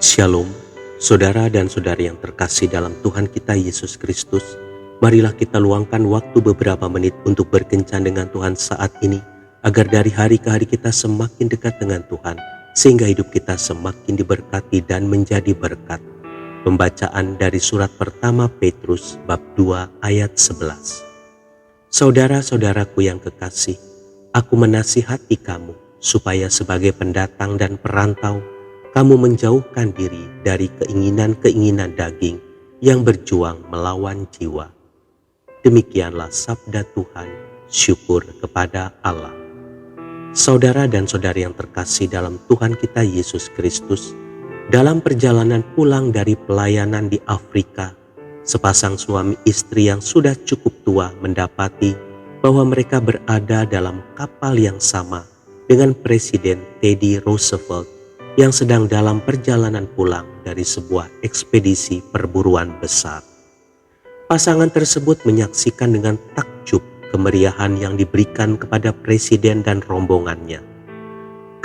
Shalom, saudara dan saudari yang terkasih dalam Tuhan kita Yesus Kristus. Marilah kita luangkan waktu beberapa menit untuk berkencan dengan Tuhan saat ini, agar dari hari ke hari kita semakin dekat dengan Tuhan, sehingga hidup kita semakin diberkati dan menjadi berkat. Pembacaan dari surat pertama Petrus bab 2 ayat 11. Saudara-saudaraku yang kekasih, aku menasihati kamu supaya sebagai pendatang dan perantau, kamu menjauhkan diri dari keinginan-keinginan daging yang berjuang melawan jiwa. Demikianlah sabda Tuhan, syukur kepada Allah. Saudara dan saudari yang terkasih dalam Tuhan kita Yesus Kristus, dalam perjalanan pulang dari pelayanan di Afrika, sepasang suami istri yang sudah cukup tua mendapati bahwa mereka berada dalam kapal yang sama dengan Presiden Teddy Roosevelt yang sedang dalam perjalanan pulang dari sebuah ekspedisi perburuan besar. Pasangan tersebut menyaksikan dengan takjub kemeriahan yang diberikan kepada presiden dan rombongannya.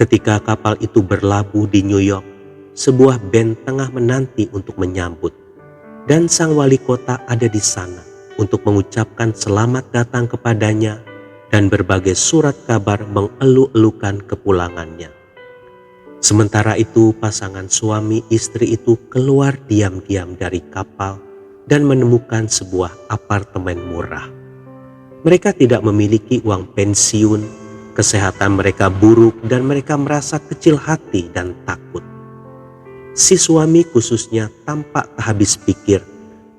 Ketika kapal itu berlabuh di New York, sebuah band tengah menanti untuk menyambut, dan sang wali kota ada di sana untuk mengucapkan selamat datang kepadanya dan berbagai surat kabar mengeluh-elukan kepulangannya. Sementara itu pasangan suami istri itu keluar diam-diam dari kapal dan menemukan sebuah apartemen murah. Mereka tidak memiliki uang pensiun, kesehatan mereka buruk dan mereka merasa kecil hati dan takut. Si suami khususnya tampak tak habis pikir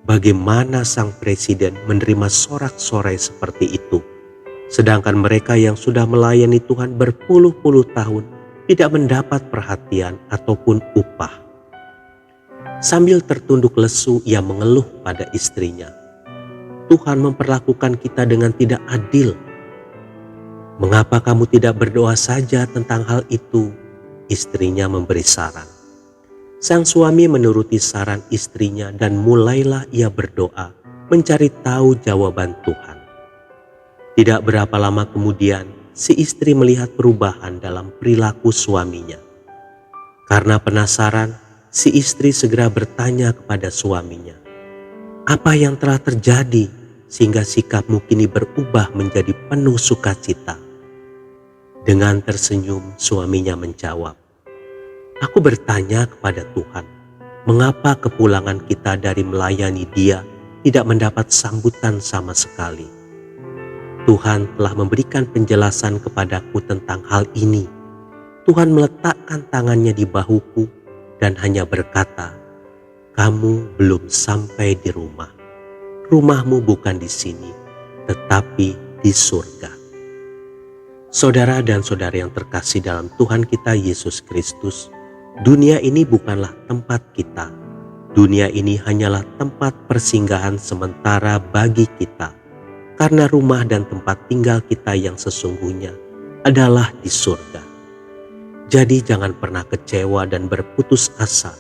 bagaimana sang presiden menerima sorak-sorai seperti itu. Sedangkan mereka yang sudah melayani Tuhan berpuluh-puluh tahun tidak mendapat perhatian ataupun upah. Sambil tertunduk lesu, ia mengeluh pada istrinya, "Tuhan memperlakukan kita dengan tidak adil. Mengapa kamu tidak berdoa saja tentang hal itu?" Istrinya memberi saran. Sang suami menuruti saran istrinya dan mulailah ia berdoa mencari tahu jawaban Tuhan. Tidak berapa lama kemudian, si istri melihat perubahan dalam perilaku suaminya. Karena penasaran, si istri segera bertanya kepada suaminya, "Apa yang telah terjadi sehingga sikapmu kini berubah menjadi penuh sukacita?" Dengan tersenyum suaminya menjawab, "Aku bertanya kepada Tuhan, mengapa kepulangan kita dari melayani Dia tidak mendapat sambutan sama sekali? Tuhan telah memberikan penjelasan kepadaku tentang hal ini. Tuhan meletakkan tangannya di bahuku dan hanya berkata, 'Kamu belum sampai di rumah. Rumahmu bukan di sini, tetapi di surga.'" Saudara dan saudari yang terkasih dalam Tuhan kita Yesus Kristus, dunia ini bukanlah tempat kita. Dunia ini hanyalah tempat persinggahan sementara bagi kita. Karena rumah dan tempat tinggal kita yang sesungguhnya adalah di surga. Jadi jangan pernah kecewa dan berputus asa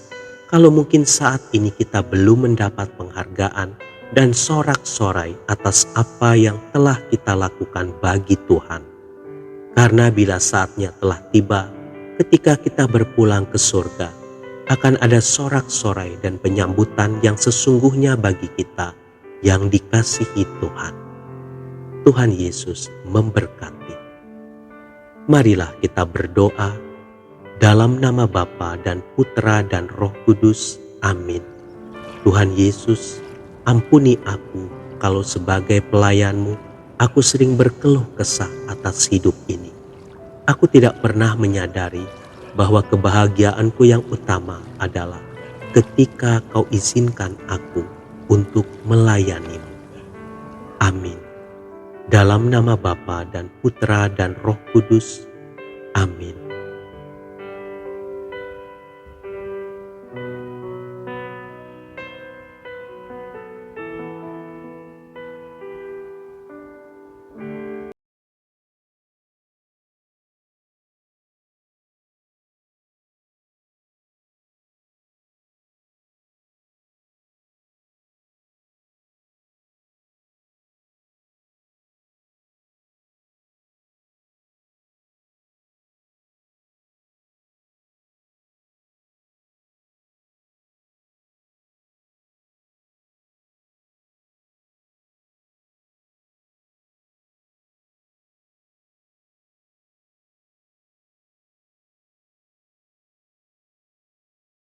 kalau mungkin saat ini kita belum mendapat penghargaan dan sorak-sorai atas apa yang telah kita lakukan bagi Tuhan. Karena bila saatnya telah tiba, ketika kita berpulang ke surga, akan ada sorak-sorai dan penyambutan yang sesungguhnya bagi kita yang dikasihi Tuhan. Tuhan Yesus memberkati. Marilah kita berdoa dalam nama Bapa dan Putra dan Roh Kudus. Amin. Tuhan Yesus, ampuni aku kalau sebagai pelayan-Mu, aku sering berkeluh kesah atas hidup ini. Aku tidak pernah menyadari bahwa kebahagiaanku yang utama adalah ketika Kau izinkan aku untuk melayani-Mu. Amin. Dalam nama Bapa dan Putra dan Roh Kudus. Amin.